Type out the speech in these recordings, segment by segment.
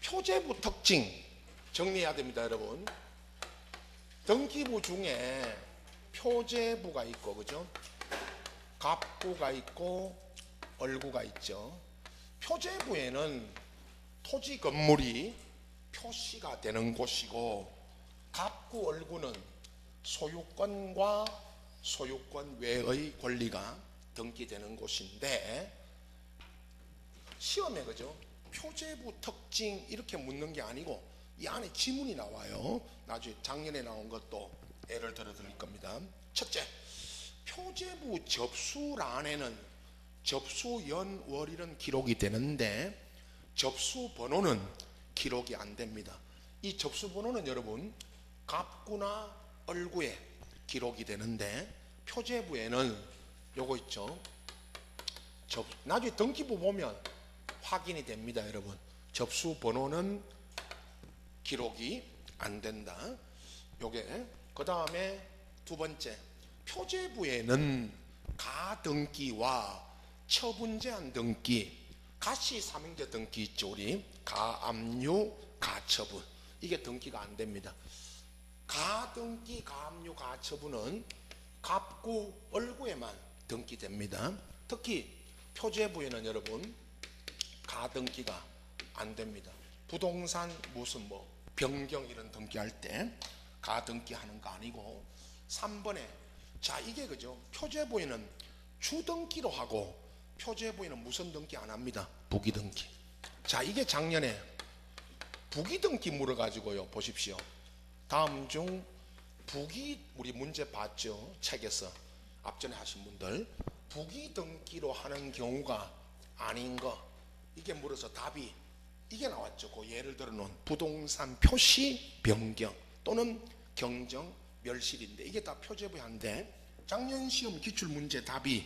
표제부 특징 정리해야 됩니다, 여러분. 등기부 중에 표제부가 있고, 그죠? 갑구가 있고 얼구가 있죠. 표제부에는 토지 건물이 표시가 되는 곳이고, 갑구 얼구는 소유권과 소유권 외의 권리가 등기되는 곳인데, 시험에 그죠? 표제부 특징 이렇게 묻는 게 아니고 이 안에 지문이 나와요. 나중에 작년에 나온 것도 예를 들어 드릴 겁니다. 첫째, 표제부 접수란에는 접수 연 월일은 기록이 되는데 접수 번호는 기록이 안 됩니다. 이 접수 번호는 여러분 갑구나 얼구에 기록이 되는데 표제부에는 요거 있죠. 나중에 등기부 보면 확인이 됩니다, 여러분. 접수 번호는 기록이 안 된다. 요게 그 다음에 두 번째, 표제부에는 가등기와 처분제한 등기, 가시 삼형제 등기 있죠. 우리 가압류 가처분, 이게 등기가 안 됩니다. 가등기 가압류 가처분은 갑구 얼구에만 등기됩니다. 특히 표제부에는 여러분 가등기가 안 됩니다. 부동산 무슨 변경 이런 등기할 때 가등기 하는 거 아니고. 3번에 자 이게 그죠? 표제부에는 주등기로 하고 표제부에는 무슨 등기 안 합니다. 부기등기. 자 이게 작년에 부기등기 물어가지고요, 보십시오. 다음 중 부기, 우리 문제 봤죠? 책에서 앞전에 하신 분들 부기등기로 하는 경우가 아닌 거, 이게 물어서 답이 이게 나왔죠. 그 예를 들어 놓은 부동산 표시 변경 또는 경정 멸실인데 이게 다 표제부에 한데, 작년 시험 기출문제 답이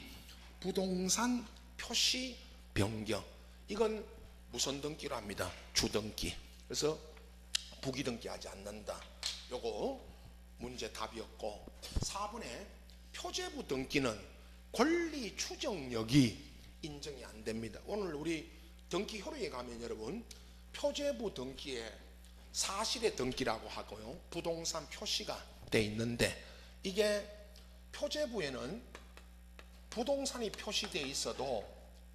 부동산 표시 변경, 이건 무슨 등기로 합니다. 주등기. 그래서 부기등기 하지 않는다. 요거 문제 답이었고, 4번에 표제부 등기는 권리 추정력이 인정이 안 됩니다. 오늘 우리 등기 효력에 가면 여러분 표제부 등기에 사실의 등기라고 하고요, 부동산 표시가 돼 있는데, 이게 표제부에는 부동산이 표시되어 있어도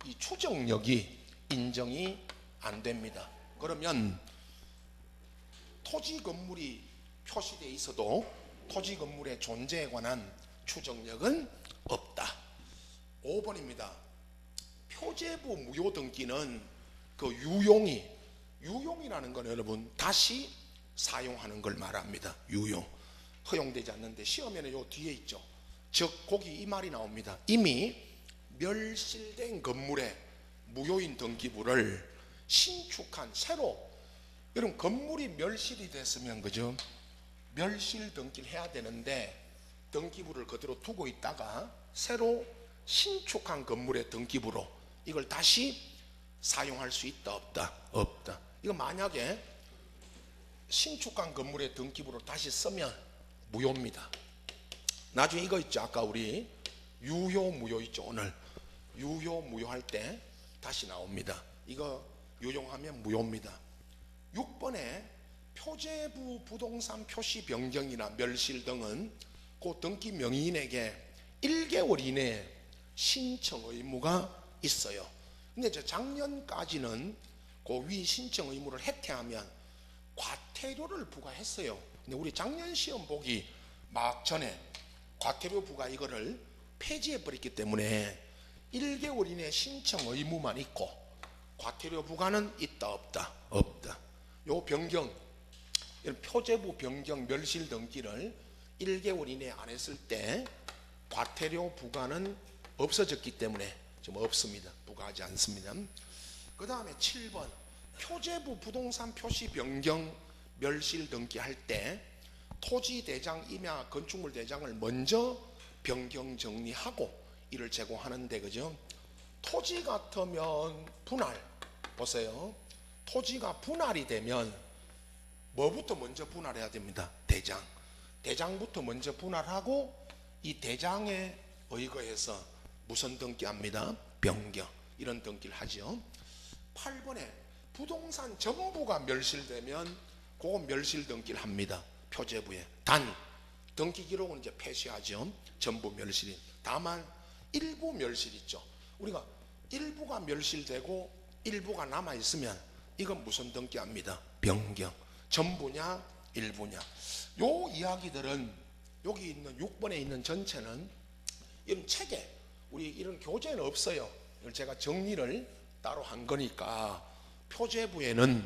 이 추정력이 인정이 안 됩니다. 그러면 토지 건물이 표시되어 있어도 토지 건물의 존재에 관한 추정력은 없다. 5번입니다. 표제부 무효 등기는 그 유용이라는 건 여러분 다시 사용하는 걸 말합니다. 유용. 허용되지 않는데 시험에는 요 뒤에 있죠. 즉 거기 이 말이 나옵니다. 이미 멸실된 건물의 무효인 등기부를 신축한 새로, 여러분 건물이 멸실이 됐으면 그죠? 멸실 등기를 해야 되는데 등기부를 그대로 두고 있다가 새로 신축한 건물의 등기부로 이걸 다시 사용할 수 있다 없다? 없다. 이거 만약에 신축한 건물의 등기부로 다시 쓰면 무효입니다. 나중에 이거 있죠. 아까 우리 유효 무효 있죠. 오늘 유효 무효 할 때 다시 나옵니다. 이거 유용하면 무효입니다. 6번에 표제부 부동산 표시 변경이나 멸실 등은 그 등기 명의인에게 1개월 이내에 신청 의무가 있어요. 근데 작년까지는 그 위 신청 의무를 해태하면 과태료를 부과했어요. 근데 우리 작년 시험 보기 막 전에 과태료 부과 이거를 폐지해 버렸기 때문에 1개월 이내 신청 의무만 있고 과태료 부과는 있다 없다? 없다. 요 변경, 표제부 변경 멸실 등기를 1개월 이내 안 했을 때 과태료 부과는 없어졌기 때문에 지금 없습니다. 부과하지 않습니다. 그 다음에 7번, 표제부 부동산 표시 변경 멸실 등기 할 때 토지대장 임야 건축물 대장을 먼저 변경 정리하고 이를 제공하는데, 그죠? 토지 같으면 분할, 보세요. 토지가 분할이 되면 뭐부터 먼저 분할해야 됩니다. 대장부터 먼저 분할하고 이 대장에 의거해서 무슨 등기합니다. 변경, 이런 등기를 하죠. 8번에 부동산 전부가 멸실되면 그거 멸실 등기를 합니다. 표제부에. 단 등기 기록은 이제 폐시하죠. 전부 멸실인. 다만 일부 멸실 있죠. 우리가 일부가 멸실되고 일부가 남아 있으면 이건 무슨 등기합니다. 변경. 전부냐 일부냐. 요 이야기들은 여기 있는 6번에 있는 전체는 이런 책에 우리 이런 교재는 없어요. 이걸 제가 정리를 따로 한 거니까 표제부에는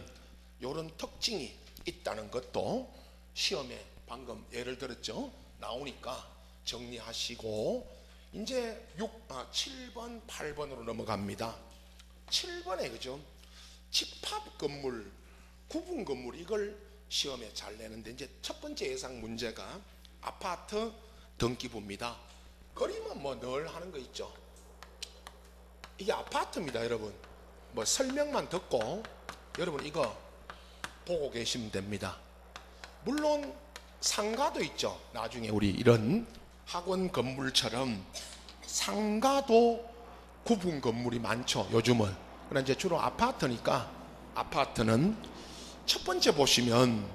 이런 특징이 있다는 것도 시험에 방금 예를 들었죠. 나오니까 정리하시고 이제 7번, 8번으로 넘어갑니다. 7번에 그죠? 집합 건물, 구분 건물 이걸 시험에 잘 내는데 이제 첫 번째 예상 문제가 아파트 등기부입니다. 그림은 뭐 늘 하는 거 있죠. 이게 아파트입니다, 여러분. 뭐 설명만 듣고 여러분 이거 보고 계시면 됩니다. 물론 상가도 있죠. 나중에 우리 이런 학원 건물처럼 상가도 구분 건물이 많죠, 요즘은. 그러나 이제 주로 아파트니까 아파트는 첫 번째 보시면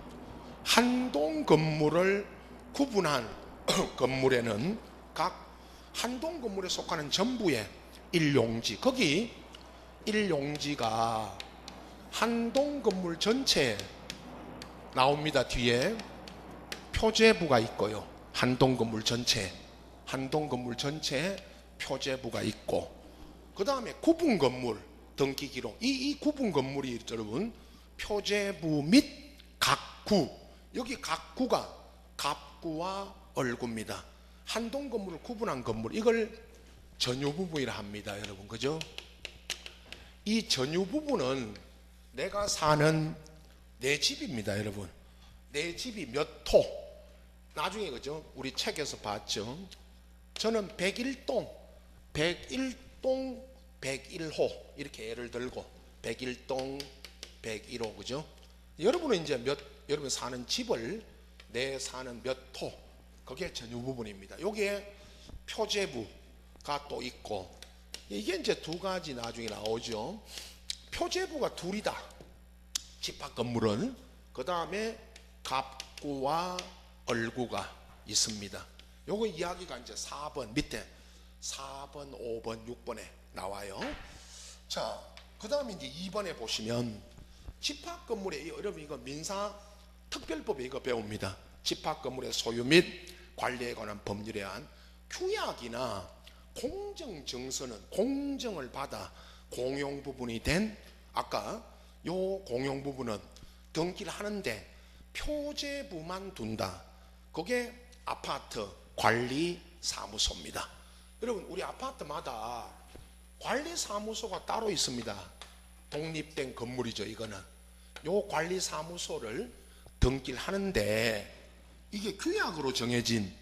한 동 건물을 구분한 건물에는 각 한 동 건물에 속하는 전부의 일용지, 거기 일용지가 한 동 건물 전체에 나옵니다. 뒤에 표제부가 있고요. 한 동 건물 전체에 표제부가 있고, 그 다음에 구분 건물 등기 기록. 이 구분 건물이 여러분 표제부 및 각구. 여기 각구가 갑구와 얼구입니다. 한 동 건물을 구분한 건물, 이걸 전유 부분이라 합니다, 여러분. 그죠? 이 전유 부분은 내가 사는 내 집입니다, 여러분. 내 집이 몇 호. 나중에 그죠? 우리 책에서 봤죠. 저는 101동 101호 이렇게 예를 들고 101동 101호 그죠? 여러분은 이제 여러분 사는 집을 내 사는 몇 호, 그게 전유 부분입니다. 여기에 표제부가 또 있고, 이게 이제 두 가지 나중에 나오죠. 표제부가 둘이다, 집합 건물은. 그 다음에 갑구와 얼구가 있습니다. 요거 이야기가 이제 4번 밑에 4번, 5번, 6번에 나와요. 자, 그 다음에 이제 2번에 보시면 집합 건물에, 여러분 이거 민사 특별법에 이거 배웁니다. 집합 건물의 소유 및 관리에 관한 법률에 의한 규약이나 공정 정서는 공정을 받아 공용 부분이 된, 아까 요 공용 부분은 등기를 하는데 표제부만 둔다. 그게 아파트 관리 사무소입니다. 여러분 우리 아파트마다 관리 사무소가 따로 있습니다. 독립된 건물이죠. 이거는 요 관리 사무소를 등기를 하는데 이게 규약으로 정해진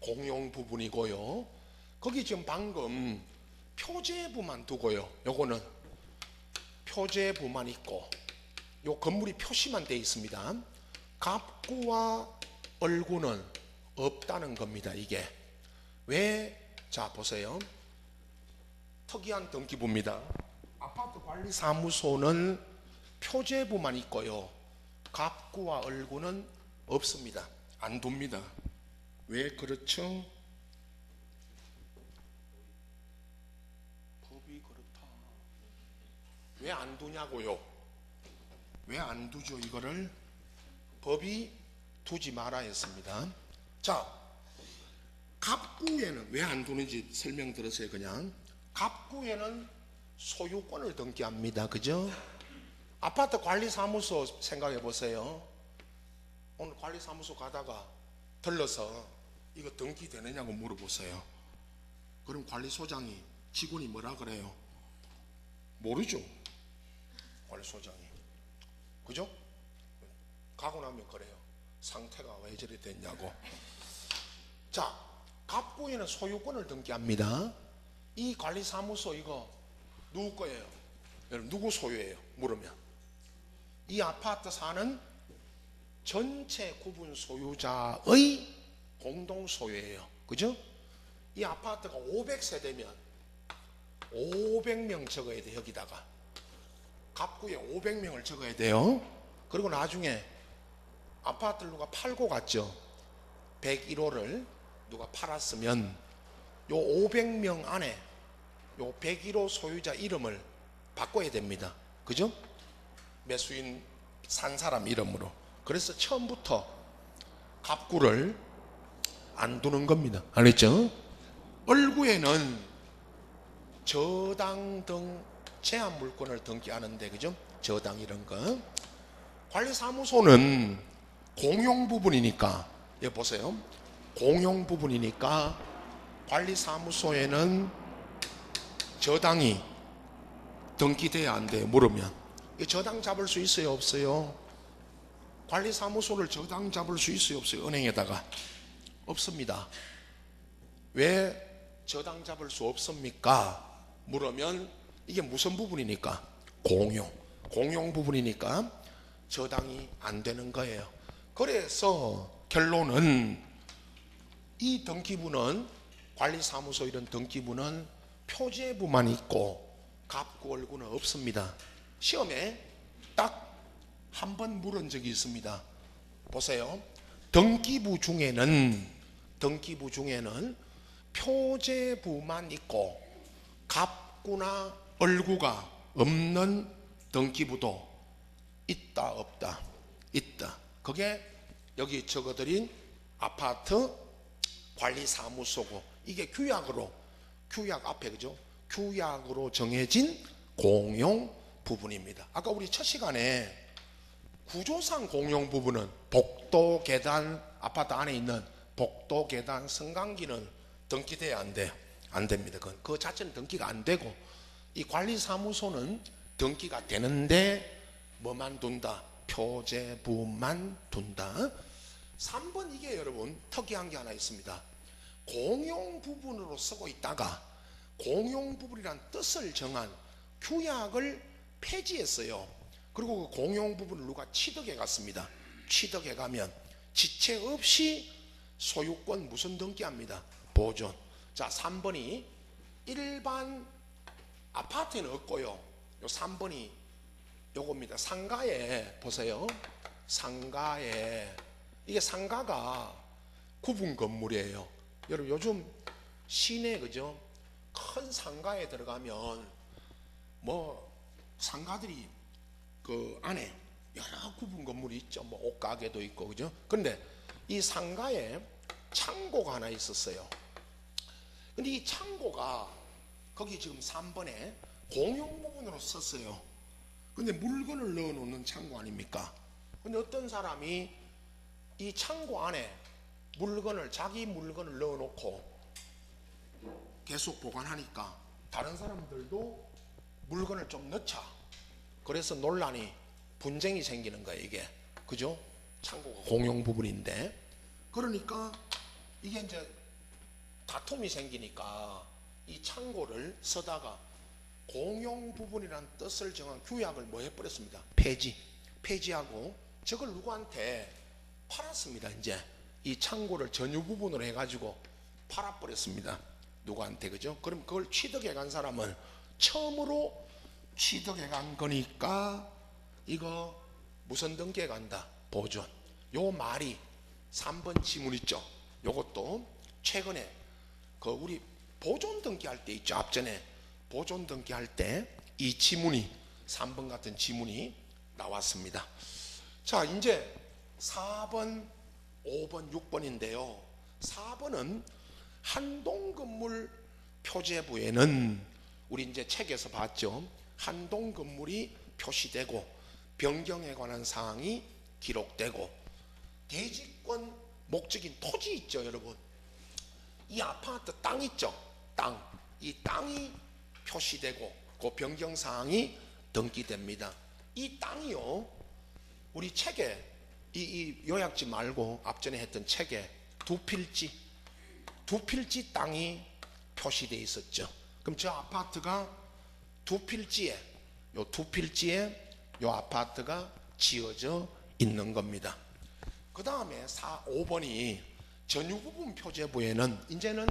공용 부분이고요. 거기 지금 방금 표제부만 두고요. 요거는 표제부만 있고 요 건물이 표시만 돼 있습니다. 갑구와 얼구는 없다는 겁니다. 이게 왜? 자 보세요. 특이한 등기부입니다. 아파트 관리 사무소는 표제부만 있고요. 갑구와 얼구는 없습니다. 안 둡니다. 왜 그렇죠? 법이 그렇다. 왜 안 두냐고요? 왜 안 두죠? 이거를 법이 두지 마라 했습니다. 자, 갑구에는 왜 안 두는지 설명 들으세요. 그냥 갑구에는 소유권을 등기합니다. 그죠? 아파트 관리사무소 생각해 보세요. 오늘 관리사무소 가다가 들러서 이거 등기되느냐고 물어보세요. 그럼 관리소장이, 직원이 뭐라 그래요? 모르죠. 관리소장이. 그죠? 가고 나면 그래요. 상태가 왜 저리 됐냐고. 자, 갑구에는 소유권을 등기합니다. 이 관리사무소 이거 누구 거예요? 여러분 누구 소유예요? 물으면 이 아파트 사는 전체 구분 소유자의 공동 소유예요. 그죠? 이 아파트가 500세대면 500명 적어야 돼. 여기다가 갑구에 500명을 적어야 돼요. 그리고 나중에 아파트를 누가 팔고 갔죠. 101호를 누가 팔았으면 요 500명 안에 요 101호 소유자 이름을 바꿔야 됩니다. 그죠? 매수인 산 사람 이름으로. 그래서 처음부터 갑구를 안 두는 겁니다. 알겠죠? 얼구에는 저당 등 제한 물건을 등기하는데, 그죠? 저당 이런 거. 관리사무소는 공용 부분이니까, 여기 보세요. 공용 부분이니까 관리사무소에는 저당이 등기돼야 안 돼요. 물으면 이 저당 잡을 수 있어요, 없어요? 관리사무소를 저당 잡을 수 있어요, 없어요? 은행에다가 없습니다. 왜 저당 잡을 수 없습니까? 물으면 이게 무슨 부분이니까? 공용 부분이니까 저당이 안 되는 거예요. 그래서 결론은 이 등기부는, 관리사무소 이런 등기부는 표제부만 있고 갑구 얼구는 없습니다. 시험에 딱 한 번 물은 적이 있습니다. 보세요. 등기부 중에는 표제부만 있고 갑구나 얼구가 없는 등기부도 있다, 없다? 있다. 그게 여기 적어드린 아파트 관리사무소고, 이게 규약 앞에, 그죠? 규약으로 정해진 공용 부분입니다. 아까 우리 첫 시간에 구조상 공용 부분은 복도, 계단, 아파트 안에 있는 복도, 계단, 승강기는 등기돼야 안 돼요. 안 됩니다. 그 자체는 등기가 안 되고, 이 관리사무소는 등기가 되는데 뭐만 둔다? 표제부만 둔다. 3번 이게 여러분 특이한 게 하나 있습니다. 공용 부분으로 쓰고 있다가 공용 부분이란 뜻을 정한 규약을 폐지했어요. 그리고 그 공용 부분을 누가 취득해 갔습니다. 취득해 가면 지체 없이 소유권 무슨 등기합니다? 보존. 자, 3번이 일반 아파트에는 없고요. 요 3번이 요겁니다. 상가에 보세요. 상가에, 이게 상가가 구분 건물이에요. 여러분 요즘 시내, 그죠? 큰 상가에 들어가면 뭐 상가들이 그 안에 여러 구분 건물이 있죠. 뭐 옷가게도 있고, 그죠? 근데 이 상가에 창고가 하나 있었어요. 근데 이 창고가 거기 지금 3번에 공용 부분으로 썼어요. 근데 물건을 넣어 놓는 창고 아닙니까? 근데 어떤 사람이 이 창고 안에 자기 물건을 넣어 놓고 계속 보관하니까 다른 사람들도 물건을 좀 넣자. 그래서 논란이, 분쟁이 생기는 거예요, 이게. 그죠? 창고가 공용 부분인데. 그러니까 이게 이제 다툼이 생기니까 이 창고를 쓰다가 공용 부분이란 뜻을 정한 규약을 뭐 해버렸습니다? 폐지하고 저걸 누구한테 팔았습니다. 이제 이 창고를 전유 부분으로 해가지고 팔아버렸습니다. 누구한테, 그죠? 그럼 그걸 취득해 간 사람은 처음으로 취득해 간 거니까 이거 무슨 등기해 간다? 보존. 요 말이 3번 지문 있죠? 요것도 최근에 그 우리 보존 등기할 때 있죠? 앞전에 보존 등기할 때 이 지문이, 3번 같은 지문이 나왔습니다. 자, 이제 4번, 5번, 6번인데요. 4번은 한동건물 표제부에는 우리 이제 책에서 봤죠. 한동건물이 표시되고 변경에 관한 사항이 기록되고 대지권 목적인 토지 있죠, 여러분. 이 아파트 땅 있죠, 땅. 이 땅이 표시되고 그 변경 사항이 등기됩니다. 이 땅이요, 우리 책에 이 요약지 말고 앞전에 했던 책에 두 필지 땅이 표시되어 있었죠. 그럼 저 아파트가 두 필지에 요 아파트가 지어져 있는 겁니다. 그 다음에 5번이 전유부분 표제부에는 이제는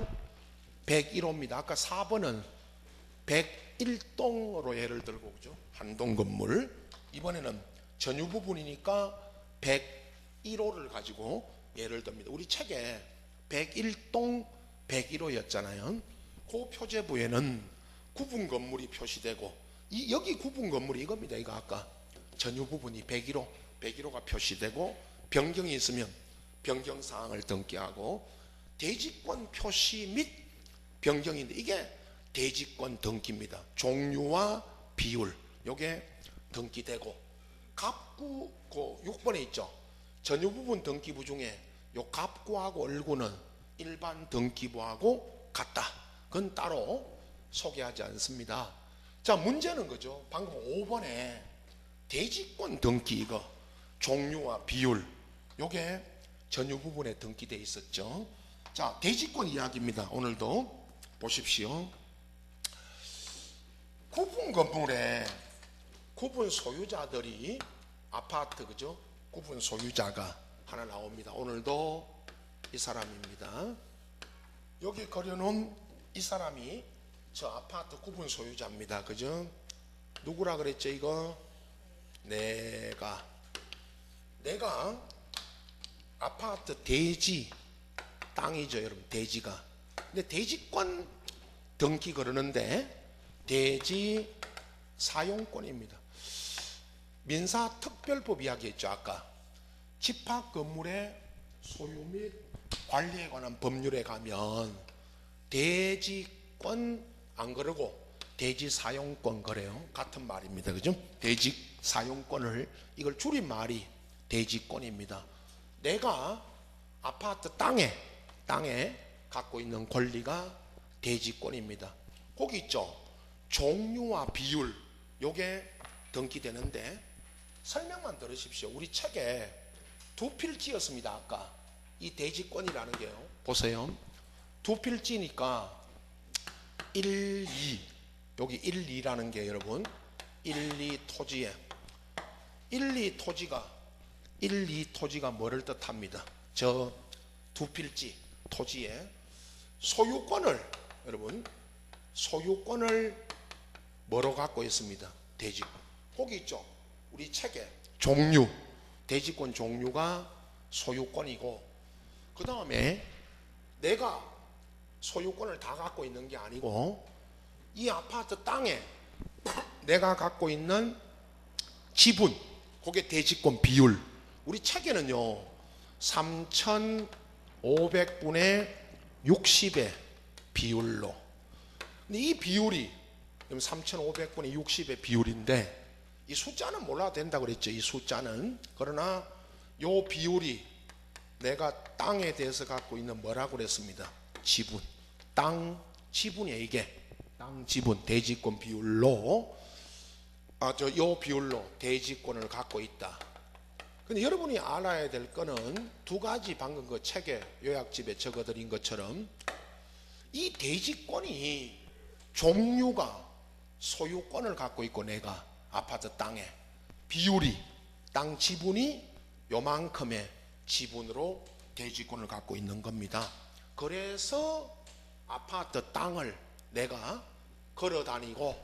101호입니다. 아까 4번은 101동으로 예를 들고, 그죠? 한 동 건물. 이번에는 전유 부분이니까 101호를 가지고 예를 듭니다. 우리 책에 101동 101호였잖아요. 그 표제부에는 구분 건물이 표시되고, 여기 구분 건물이 이겁니다. 이거 아까 전유 부분이 101호, 101호가 표시되고, 변경이 있으면 변경 사항을 등기하고, 대지권 표시 및 변경인데 이게 대지권 등기입니다. 종류와 비율 요게 등기되고, 갑구 그 6번에 있죠. 전유 부분 등기부 중에 요 갑구하고 얼구는 일반 등기부하고 같다. 그건 따로 소개하지 않습니다. 자, 문제는 그죠? 방금 5번에 대지권 등기 이거 종류와 비율 요게 전유 부분에 등기되어 있었죠. 자, 대지권 이야기입니다. 오늘도 보십시오. 구분 건물에 구분 소유자들이 아파트, 그죠? 구분 소유자가 하나 나옵니다. 오늘도 이 사람입니다. 여기 그려놓은 이 사람이 저 아파트 구분 소유자입니다. 그죠? 누구라 그랬죠? 이거 내가 아파트 대지 땅이죠, 여러분. 대지가. 근데 대지권 등기 그러는데 대지 사용권입니다. 민사특별법 이야기했죠. 아까 집합 건물의 소유 및 관리에 관한 법률에 가면 대지권 안 그러고 대지 사용권 그래요. 같은 말입니다. 그죠? 대지 사용권을 이걸 줄인 말이 대지권입니다. 내가 아파트 땅에 갖고 있는 권리가 대지권입니다. 거기 있죠. 종류와 비율 요게 등기되는데 설명만 들으십시오. 우리 책에 두 필지였습니다. 아까 이 대지권이라는 게요. 보세요. 두 필지니까 1, 2 여기 1, 2라는 게 여러분 1, 2 토지에 1, 2 토지가 뭐를 뜻합니다. 저 두 필지 토지에 소유권을 여러분 소유권을 뭐로 갖고 있습니다. 대지권. 거기 있죠. 우리 책에 종류 대지권 종류가 소유권이고, 그 다음에 내가 소유권을 다 갖고 있는 게 아니고 이 아파트 땅에 내가 갖고 있는 지분 그게 대지권 비율. 우리 책에는요 3,500분의 60의 비율로. 근데 이 비율이 3,500분의 60의 비율인데 이 숫자는 몰라도 된다 그랬죠. 이 숫자는. 그러나 요 비율이 내가 땅에 대해서 갖고 있는 뭐라고 그랬습니다. 지분. 땅 지분이에요. 이게 땅 지분 대지권 비율로 요 비율로 대지권을 갖고 있다. 근데 여러분이 알아야 될 거는 두 가지. 방금 그 책에 요약집에 적어드린 것처럼 이 대지권이 종류가 소유권을 갖고 있고 내가 아파트 땅에 비율이 땅 지분이 요만큼의 지분으로 대지권을 갖고 있는 겁니다. 그래서 아파트 땅을 내가 걸어다니고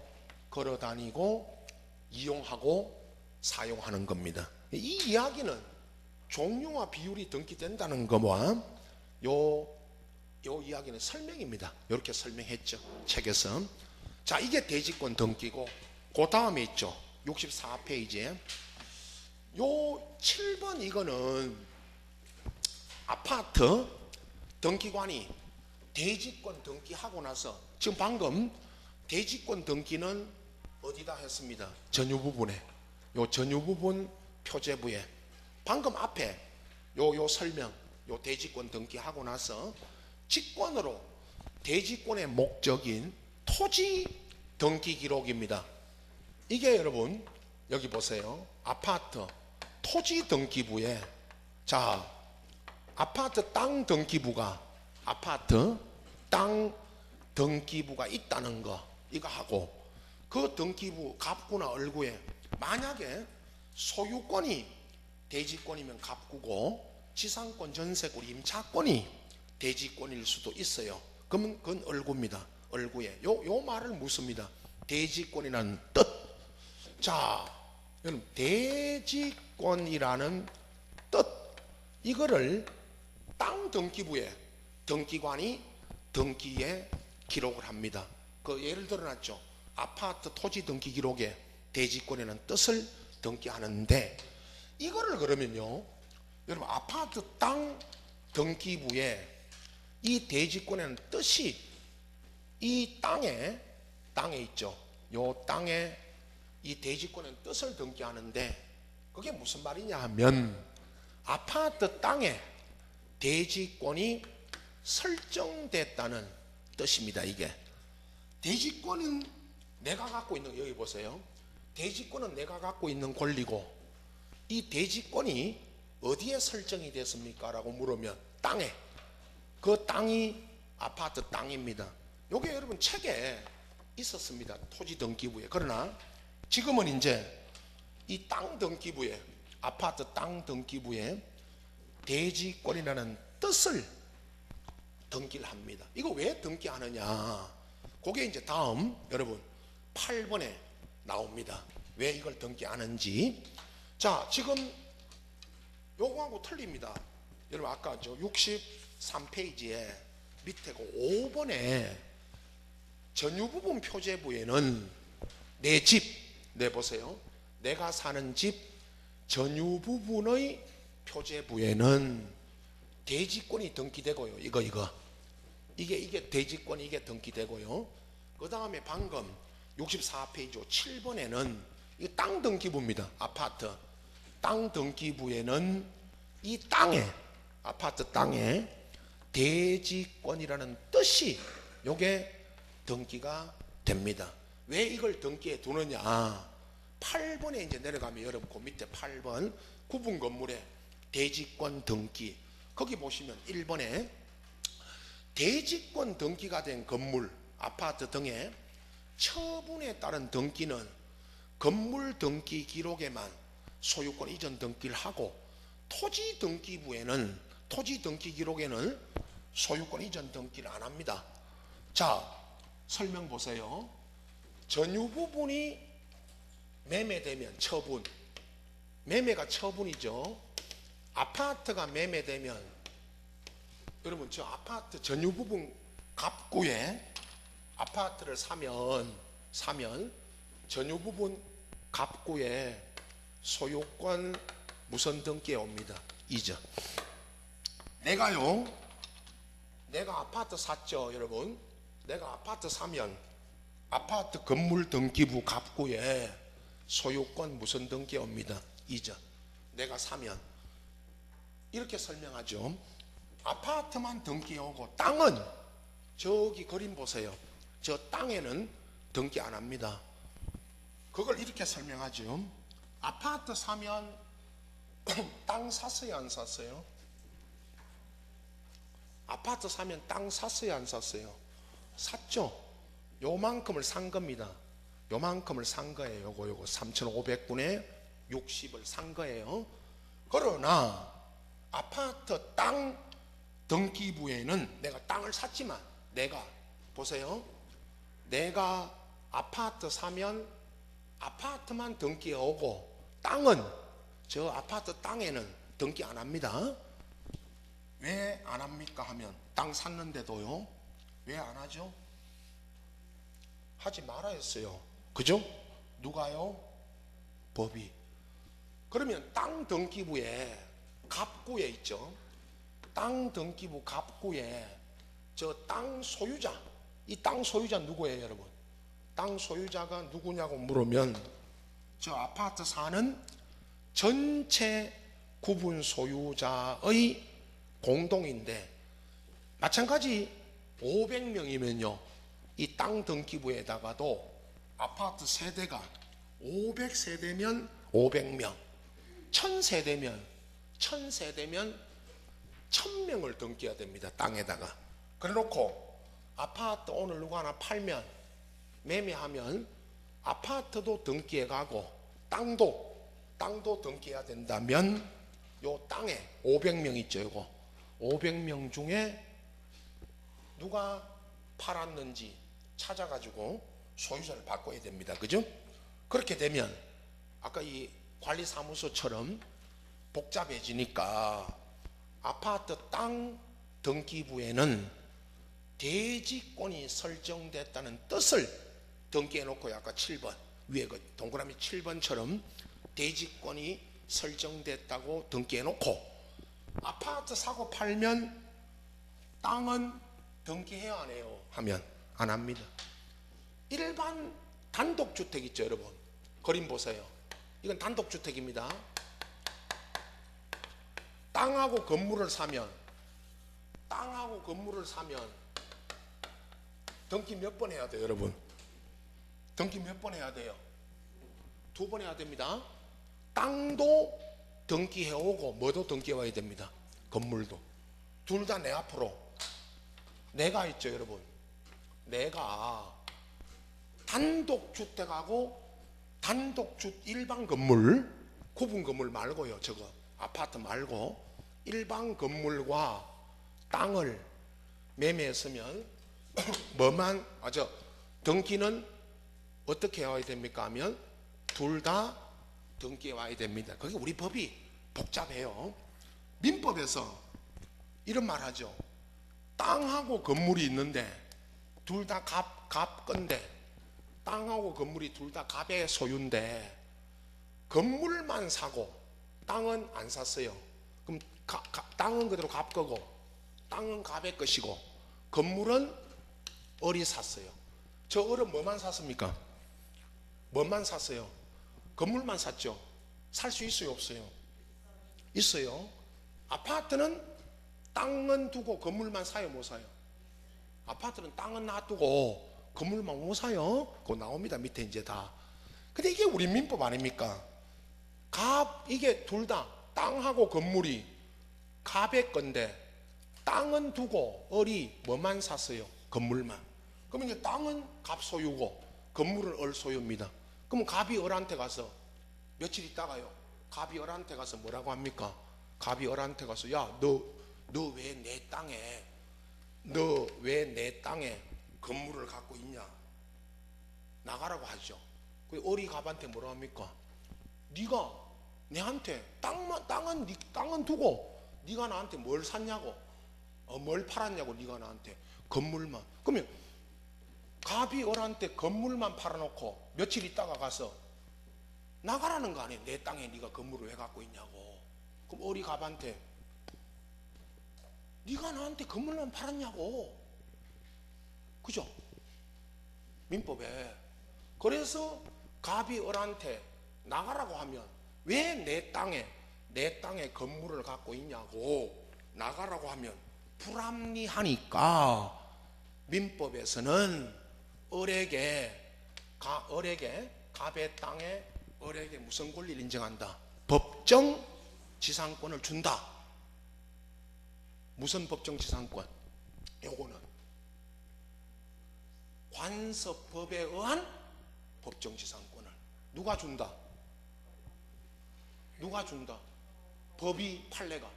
이용하고 사용하는 겁니다. 이 이야기는 종류와 비율이 등기된다는 것과 요 이야기는 설명입니다. 이렇게 설명했죠. 책에서. 자, 이게 대지권 등기고, 그 다음에 있죠. 64페이지에 요 7번 이거는 아파트 등기관이 대지권 등기하고 나서 지금 방금 대지권 등기는 어디다 했습니다. 전유 부분에. 요 전유 부분 표제부에 방금 앞에 요 설명 요 대지권 등기하고 나서 직권으로 대지권의 목적인 토지 등기 기록입니다. 이게 여러분 여기 보세요. 아파트 토지 등기부에 자 아파트 땅 등기부가 있다는 거 이거 하고, 그 등기부 갑구나 얼구에 만약에 소유권이 대지권이면 갑구고 지상권 전세권 임차권이 대지권일 수도 있어요. 그러면 그건 얼구입니다. 얼구에 요 말을 묻습니다. 대지권이라는 뜻. 자, 여러분, 대지권이라는 뜻, 이거를 땅 등기부에 등기관이 등기에 기록을 합니다. 그 예를 들어놨죠. 아파트 토지 등기 기록에 대지권이라는 뜻을 등기하는데, 이거를 그러면요, 여러분, 아파트 땅 등기부에 이 대지권이라는 뜻이 이 땅에 있죠. 요 땅에 이 대지권의 뜻을 등기하는데, 그게 무슨 말이냐 하면 아파트 땅에 대지권이 설정됐다는 뜻입니다. 이게 대지권은 내가 갖고 있는, 여기 보세요. 대지권은 내가 갖고 있는 권리고, 이 대지권이 어디에 설정이 됐습니까? 라고 물으면 땅에, 그 땅이 아파트 땅입니다. 요게 여러분 책에 있었습니다. 토지 등기부에. 그러나 지금은 이제 이 땅 등기부에, 아파트 땅 등기부에 대지권이라는 뜻을 등기를 합니다. 이거 왜 등기하느냐? 그게 이제 다음 여러분 8번에 나옵니다. 왜 이걸 등기하는지. 자, 지금 요거하고 틀립니다. 여러분 아까 저 63페이지에 밑에 그 5번에 전유부분 표제부에는 내 집, 내 보세요. 내가 사는 집 전유부분의 표제부에는 대지권이 등기되고요. 이게 대지권이 이게 등기되고요. 그 다음에 방금 64페이지 7번에는 이 땅 등기부입니다. 아파트 땅 등기부에는 이 땅에, 아파트 땅에 대지권이라는 뜻이 요게 등기가 됩니다. 왜 이걸 등기해 두느냐? 8번에 이제 내려가면 여러분 그 밑에 8번 구분 건물의 대지권 등기, 거기 보시면 1번에 대지권 등기가 된 건물, 아파트 등의 처분에 따른 등기는 건물 등기 기록에만 소유권 이전 등기를 하고, 토지 등기부에는, 토지 등기 기록에는 소유권 이전 등기를 안 합니다. 자, 설명 보세요. 전유 부분이 매매되면 처분, 매매가 처분이죠. 아파트가 매매되면 여러분 저 아파트 전유 부분 갑구에 아파트를 사면 전유 부분 갑구에 소유권 무선 등기에 옵니다. 이전. 내가 아파트 샀죠, 여러분. 내가 아파트 사면 아파트 건물 등기부 갑구에 소유권 무선 등기에 옵니다. 이전. 내가 사면 이렇게 설명하죠. 아파트만 등기해 오고 땅은 저기 그림 보세요. 저 땅에는 등기 안 합니다. 그걸 이렇게 설명하죠. 아파트 사면 땅 샀어요, 안 샀어요? 아파트 사면 땅 샀어요, 안 샀어요? 샀죠. 요만큼을 산 겁니다. 요만큼을 산 거예요. 요거 3,500분의 60을 산 거예요. 그러나 아파트 땅 등기부에는 내가 땅을 샀지만, 내가 보세요. 내가 아파트 사면 아파트만 등기해 오고 땅은, 저 아파트 땅에는 등기 안 합니다. 왜 안 합니까 하면, 땅 샀는데도요. 왜 안 하죠? 하지 말아 했어요. 그죠? 누가요? 법이. 그러면 땅 등기부에 갑구에 있죠. 땅 등기부 갑구에 저 땅 소유자, 이 땅 소유자 누구예요, 여러분? 땅 소유자가 누구냐고 물으면 저 아파트 사는 전체 구분 소유자의 공동인데, 마찬가지 500명이면요 이 땅 등기부에다가도 아파트 세대가 500세대면 500명, 1000세대면 1000명을 등기해야 됩니다. 땅에다가. 그래놓고 아파트 오늘 누구 하나 팔면, 매매하면 아파트도 등기해 가고 땅도 등기해야 된다면 요 땅에 500명 있죠. 이거 500명 중에 누가 팔았는지 찾아가지고 소유자를 바꿔야 됩니다. 그죠? 그렇게 되면 아까 이 관리사무소처럼 복잡해지니까 아파트 땅 등기부에는 대지권이 설정됐다는 뜻을 등기해 놓고요. 아까 7번 위에 그 동그라미 7번처럼 대지권이 설정됐다고 등기해 놓고, 아파트 사고 팔면 땅은 등기해야 안 해요? 하면 안 합니다. 일반 단독주택 있죠, 여러분. 그림 보세요. 이건 단독주택입니다. 땅하고 건물을 사면 등기 몇 번 해야 돼요, 여러분? 등기 몇 번 해야 돼요? 2번 해야 됩니다. 땅도 등기해 오고 뭐도 등기해 와야 됩니다. 건물도. 둘 다 내 앞으로. 내가 있죠, 여러분. 내가 단독주택하고 일반 건물, 구분 건물 말고요. 저거 아파트 말고 일반 건물과 땅을 매매했으면 뭐만 등기는 어떻게 해야 됩니까 하면 둘 다 등기해 와야 됩니다. 그게 우리 법이 복잡해요. 민법에서 이런 말 하죠. 땅하고 건물이 있는데 둘 다 갑 건데, 땅하고 건물이 둘 다 갑의 소유인데 건물만 사고 땅은 안 샀어요. 그럼 땅은 그대로 갑 거고, 땅은 갑의 것이고, 건물은 을이 샀어요. 저 을은 뭐만 샀습니까? 뭐만 샀어요? 건물만 샀죠. 살 수 있어요, 없어요? 있어요. 아파트는 땅은 두고 건물만 사요, 못 사요? 아파트는 땅은 놔두고 건물만 못 사요. 그거 나옵니다, 밑에 이제 다. 근데 이게 우리 민법 아닙니까? 이게 둘 다 땅하고 건물이 갑의 건데 땅은 두고 을이 뭐만 샀어요? 건물만. 그러면 이제 땅은 갑 소유고 건물은 을 소유입니다. 그러면 갑이 을한테 가서 며칠 있다가요, 갑이 을한테 가서 뭐라고 합니까? 갑이 을한테 가서 야, 너 왜 내 땅에 건물을 갖고 있냐? 나가라고 하죠. 그 을이 갑한테 뭐라고 합니까? 네가 내한테 땅은 두고 네가 나한테 뭘 샀냐고, 뭘 팔았냐고, 네가 나한테 건물만. 그러면 갑이 을한테 건물만 팔아놓고 며칠 있다가 가서 나가라는 거 아니에요? 내 땅에 네가 건물을 왜 갖고 있냐고. 그럼 을이 갑한테 네가 나한테 건물만 팔았냐고. 그죠? 민법에. 그래서 갑이 을한테 나가라고 하면 왜 내 땅에 건물을 갖고 있냐고 나가라고 하면 불합리하니까 민법에서는 을에게 갑의 땅에 을에게 무슨 권리를 인정한다? 법정 지상권을 준다. 무슨 법정 지상권? 요거는 관서법에 의한 법정 지상권을 누가 준다? 법이 판례가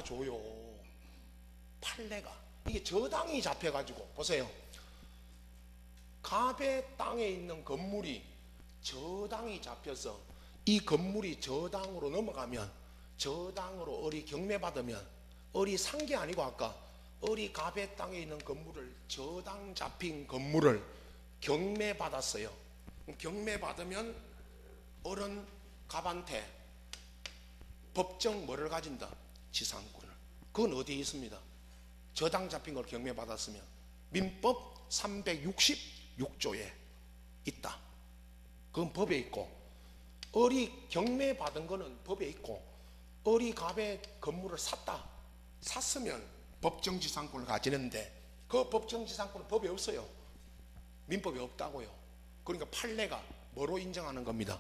줘요. 판례가. 이게 저당이 잡혀가지고 보세요. 갑의 땅에 있는 건물이 저당이 잡혀서 이 건물이 저당으로 넘어가면, 저당으로 을이 경매받으면, 을이 산 게 아니고 아까 을이 갑의 땅에 있는 건물을, 저당 잡힌 건물을 경매받았어요. 경매받으면 을은 갑한테 법정 뭐를 가진다? 지상권을. 그건 어디에 있습니다? 저당 잡힌 걸 경매받았으면 민법 366조에 있다. 그건 법에 있고, 을이 경매받은 거는 법에 있고, 을이 갑의 건물을 샀으면 법정지상권을 가지는데 그 법정지상권은 법에 없어요. 민법에 없다고요. 그러니까 판례가 뭐로 인정하는 겁니다?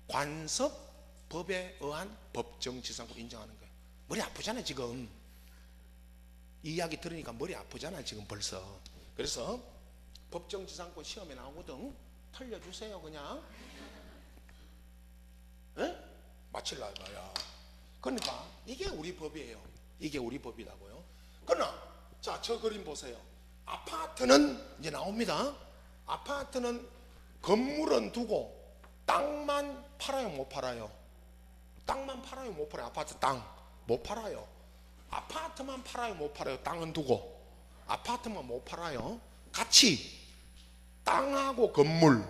관습법에 의한 법정지상권을 인정하는 거예요. 머리 아프잖아요, 지금. 이 이야기 들으니까 머리 아프잖아요, 지금 벌써. 그래서 법정지상권 시험에 나오거든. 틀려주세요, 그냥. 에? 맞힐라 이거야. 그러니까 이게 우리 법이에요. 이게 우리 법이라고요. 그러나 자, 저 그림 보세요. 아파트는 이제 나옵니다. 아파트는 건물은 두고 땅만 팔아요, 못 팔아요? 땅만 팔아요, 못 팔아요? 아파트 땅 못 팔아요. 아파트만 팔아요, 못 팔아요? 땅은 두고 아파트만 못 팔아요. 같이 땅하고 건물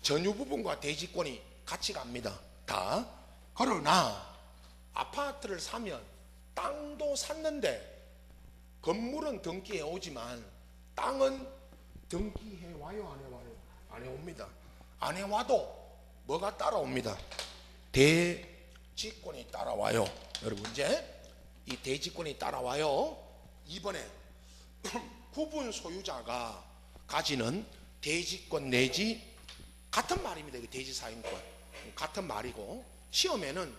전유 부분과 대지권이 같이 갑니다. 다. 그러나 아파트를 사면 땅도 샀는데 건물은 등기해 오지만 땅은 등기해 와요, 안 해와요? 안 해옵니다. 안 해와도 뭐가 따라옵니다? 대지권이 따라와요. 여러분, 이제 이 대지권이 따라와요. 이번에 구분 소유자가 가지는 대지권 내지 같은 말입니다. 대지 사용권 같은 말이고, 시험에는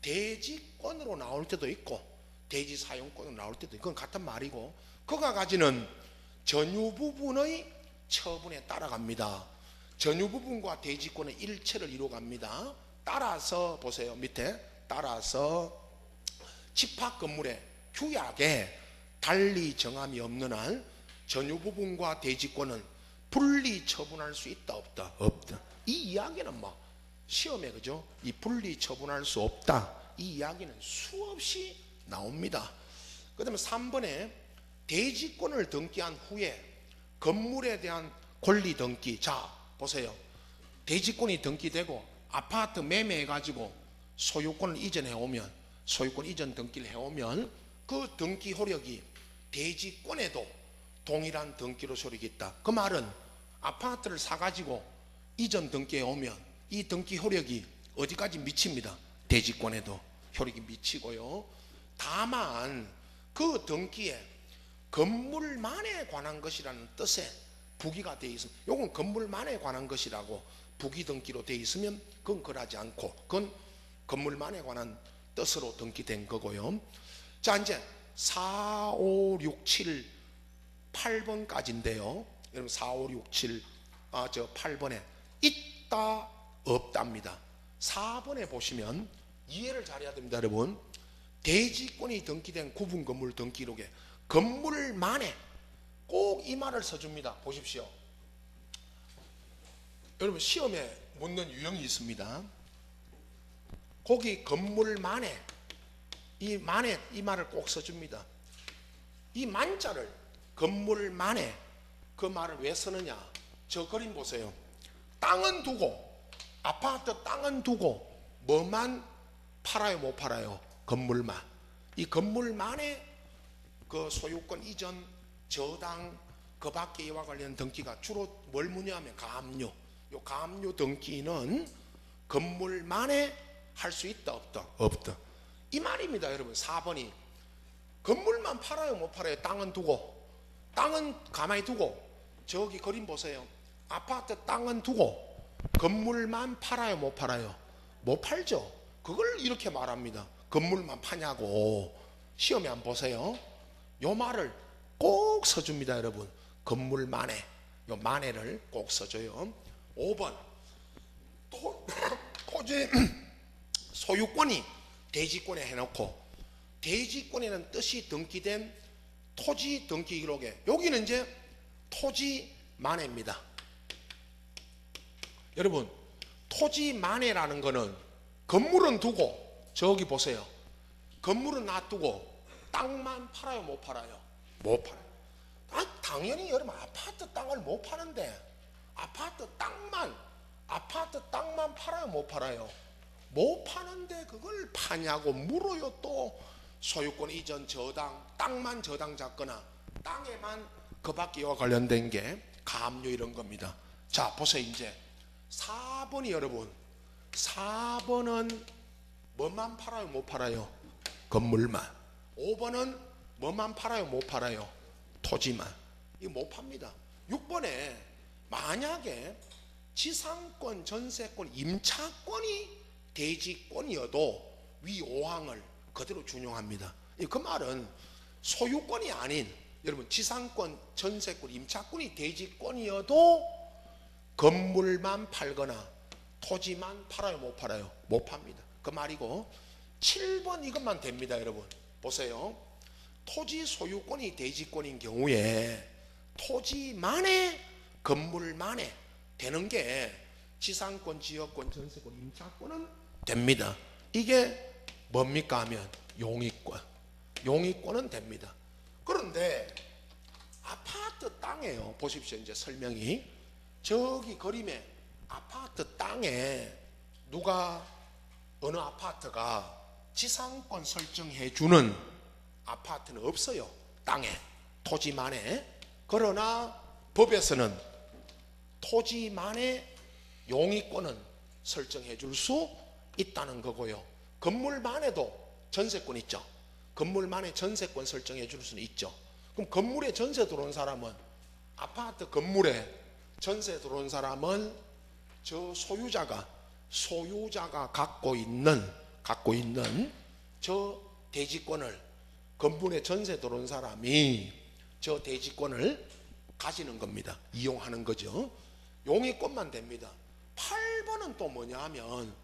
대지권으로 나올 때도 있고 대지 사용권으로 나올 때도 있고, 그건 같은 말이고, 그가 가지는 전유 부분의 처분에 따라갑니다. 전유 부분과 대지권의 일체를 이루어갑니다. 따라서 보세요, 밑에 따라서 집합 건물의 규약에 달리 정함이 없는 한 전유 부분과 대지권은 분리 처분할 수 있다, 없다? 없다. 이 이야기는 뭐 시험에, 그죠? 이 분리 처분할 수 없다, 이 이야기는 수없이 나옵니다. 그 다음에 3번에 대지권을 등기한 후에 건물에 대한 권리 등기. 자, 보세요. 대지권이 등기되고 아파트 매매해가지고 소유권을 이전해 오면, 소유권 이전 등기를 해오면 그 등기 효력이 대지권에도 동일한 등기로 효력이 있다. 그 말은 아파트를 사가지고 이전 등기해 오면 이 등기 효력이 어디까지 미칩니다? 대지권에도 효력이 미치고요. 다만 그 등기에 건물만에 관한 것이라는 뜻의 부기가 되어 있으면, 요건 건물만에 관한 것이라고 부기 등기로 되어 있으면 그건 그러지 않고, 그건 건물만에 관한 뜻으로 등기된 거고요. 자, 이제 4, 5, 6, 7, 8번까지인데요. 여러분 4, 5, 6, 7, 8번에 있다, 없답니다. 4번에 보시면 이해를 잘해야 됩니다, 여러분. 대지권이 등기된 구분 건물 등기록에 건물만에, 꼭 이 말을 써줍니다. 보십시오. 여러분 시험에 묻는 유형이 있습니다. 거기 건물만에, 이 만에, 이 말을 꼭 써줍니다. 이 만자를 건물만에, 그 말을 왜 쓰느냐? 저 그림 보세요. 땅은 두고, 아파트 땅은 두고 뭐만 팔아요, 못 팔아요? 건물만. 이 건물만의 그 소유권 이전, 저당, 그 밖에 이와 관련 등기가 주로 뭘 문의하면 가압류. 요 가압류 등기는 건물만에 할 수 있다, 없다? 없다. 이 말입니다, 여러분. 4번이 건물만 팔아요, 못 팔아요? 땅은 두고, 땅은 가만히 두고, 저기 그림 보세요. 아파트 땅은 두고 건물만 팔아요, 못 팔아요? 못 팔죠. 그걸 이렇게 말합니다. 건물만 파냐고. 시험에 한번 보세요. 요 말을 꼭 써줍니다, 여러분. 건물만에, 요 만에를 꼭 써줘요. 5번 토지 소유권이 대지권에 해놓고, 대지권에는 뜻이 등기된 토지 등기 기록에, 여기는 이제 토지 만해입니다. 여러분 토지 만해라는 거는 건물은 두고, 저기 보세요. 건물은 놔두고 땅만 팔아요, 못 팔아요? 못 팔아요. 당연히 여러분 아파트 땅을 못 파는데 아파트 땅만 팔아요, 못 팔아요? 못 파는데 그걸 파냐고 물어요. 또 소유권 이전, 저당, 땅만 저당 잡거나 땅에만 그 밖에 이와 관련된 게 가압류 이런 겁니다. 자, 보세요. 이제 4번이, 여러분 4번은 뭐만 팔아요, 못 팔아요? 건물만. 5번은 뭐만 팔아요, 못 팔아요? 토지만. 이거 못 팝니다. 6번에 만약에 지상권, 전세권, 임차권이 대지권이어도 위 5항을 그대로 준용합니다. 그 말은 소유권이 아닌, 여러분 지상권, 전세권, 임차권이 대지권이어도 건물만 팔거나 토지만 팔아요, 못 팔아요? 못 팝니다. 그 말이고, 7번 이것만 됩니다. 여러분 보세요. 토지 소유권이 대지권인 경우에 토지만에 건물만에 되는 게 지상권, 지역권, 전세권, 임차권은 됩니다. 이게 뭡니까 하면 용익권. 용익권은 됩니다. 그런데 아파트 땅에요. 보십시오. 이제 설명이 저기 그림에 아파트 땅에 누가 어느 아파트가 지상권 설정해 주는 아파트는 없어요. 땅에 토지만에. 그러나 법에서는 토지만에 용익권은 설정해 줄 수 있다는 거고요. 건물만에도 전세권 있죠. 건물만에 전세권 설정해 줄 수는 있죠. 그럼 건물에 전세 들어온 사람은 아파트 건물에 전세 들어온 사람은 저 소유자가 갖고 있는 저 대지권을 건물에 전세 들어온 사람이 저 대지권을 가지는 겁니다. 이용하는 거죠. 용익권만 됩니다. 8번은 또 뭐냐 하면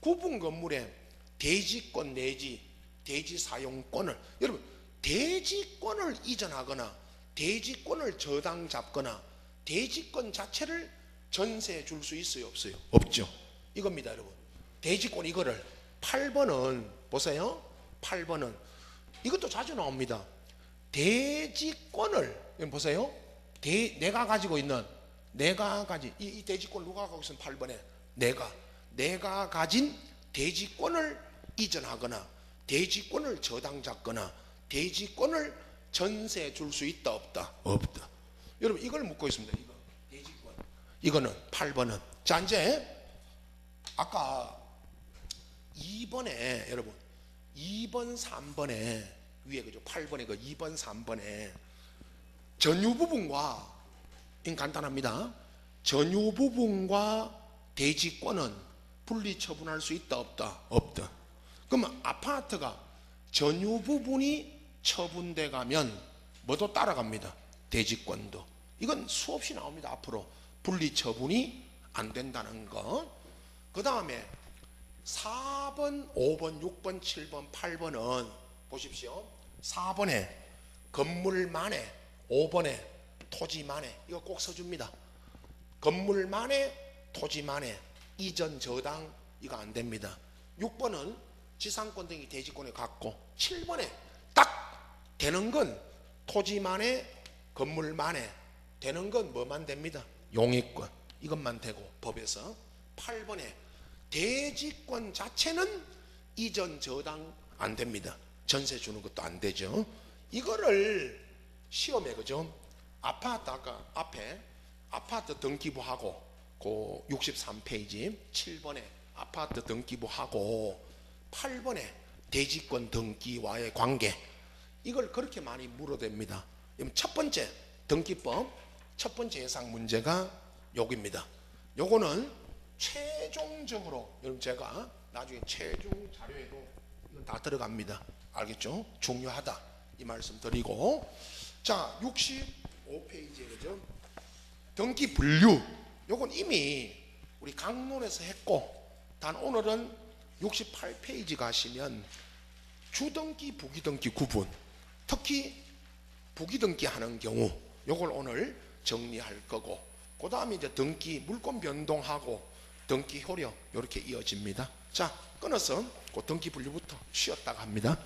구분 건물에 대지권 내지 대지 사용권을, 여러분 대지권을 이전하거나 대지권을 저당 잡거나 대지권 자체를 전세해 줄 수 있어요, 없어요? 없죠. 이겁니다, 여러분. 대지권 이거를 8번은 보세요. 8번은 이것도 자주 나옵니다. 대지권을 보세요. 내가 가지고 있는 이 대지권을 누가 갖고 있으면 8번에 내가 가진 대지권을 이전하거나 대지권을 저당 잡거나 대지권을 전세해 줄 수 있다 없다? 없다. 여러분 이걸 묻고 있습니다. 이거 대지권. 이거는 8번은. 자, 이제 아까 2번에 여러분 2번 3번에 위에 그죠? 8번에 그 2번 3번에 전유 부분과 간단합니다. 전유 부분과 대지권은 분리 처분할 수 있다 없다? 없다. 그러면 아파트가 전유 부분이 처분돼 가면 뭐도 따라갑니다. 대지권도. 이건 수없이 나옵니다. 앞으로 분리 처분이 안 된다는 거. 그 다음에 4번, 5번, 6번, 7번, 8번은 보십시오. 4번에 건물만에, 5번에 토지만에, 이거 꼭 써줍니다. 건물만에, 토지만에, 이전 저당 이거 안 됩니다. 6번은 지상권 등이 대지권에 갖고, 7번에 딱 되는 건 토지만에, 건물만에 되는 건 뭐만 됩니다. 용익권 이것만 되고 법에서. 8번에 대지권 자체는 이전 저당 안 됩니다. 전세 주는 것도 안 되죠. 이거를 시험에 그죠? 아파트 아까 앞에 아파트 등기부하고 그 63페이지 7번에 아파트 등기부하고 8번에 대지권 등기와의 관계, 이걸 그렇게 많이 물어댑니다. 첫 번째 등기법 첫 번째 예상 문제가 여기입니다. 요거는 최종적으로 여러분 제가 나중에 최종 자료에도 이건 다 들어갑니다. 알겠죠? 중요하다 이 말씀 드리고, 자 65페이지에 그죠? 등기 분류 요건 이미 우리 강론에서 했고, 단 오늘은 68페이지 가시면 주등기 부기등기 구분, 특히 부기등기 하는 경우 요걸 오늘 정리할 거고, 그 다음에 이제 등기 물권 변동하고 등기 효력 이렇게 이어집니다. 자, 끊어서 그 등기 분류부터 쉬었다가 합니다.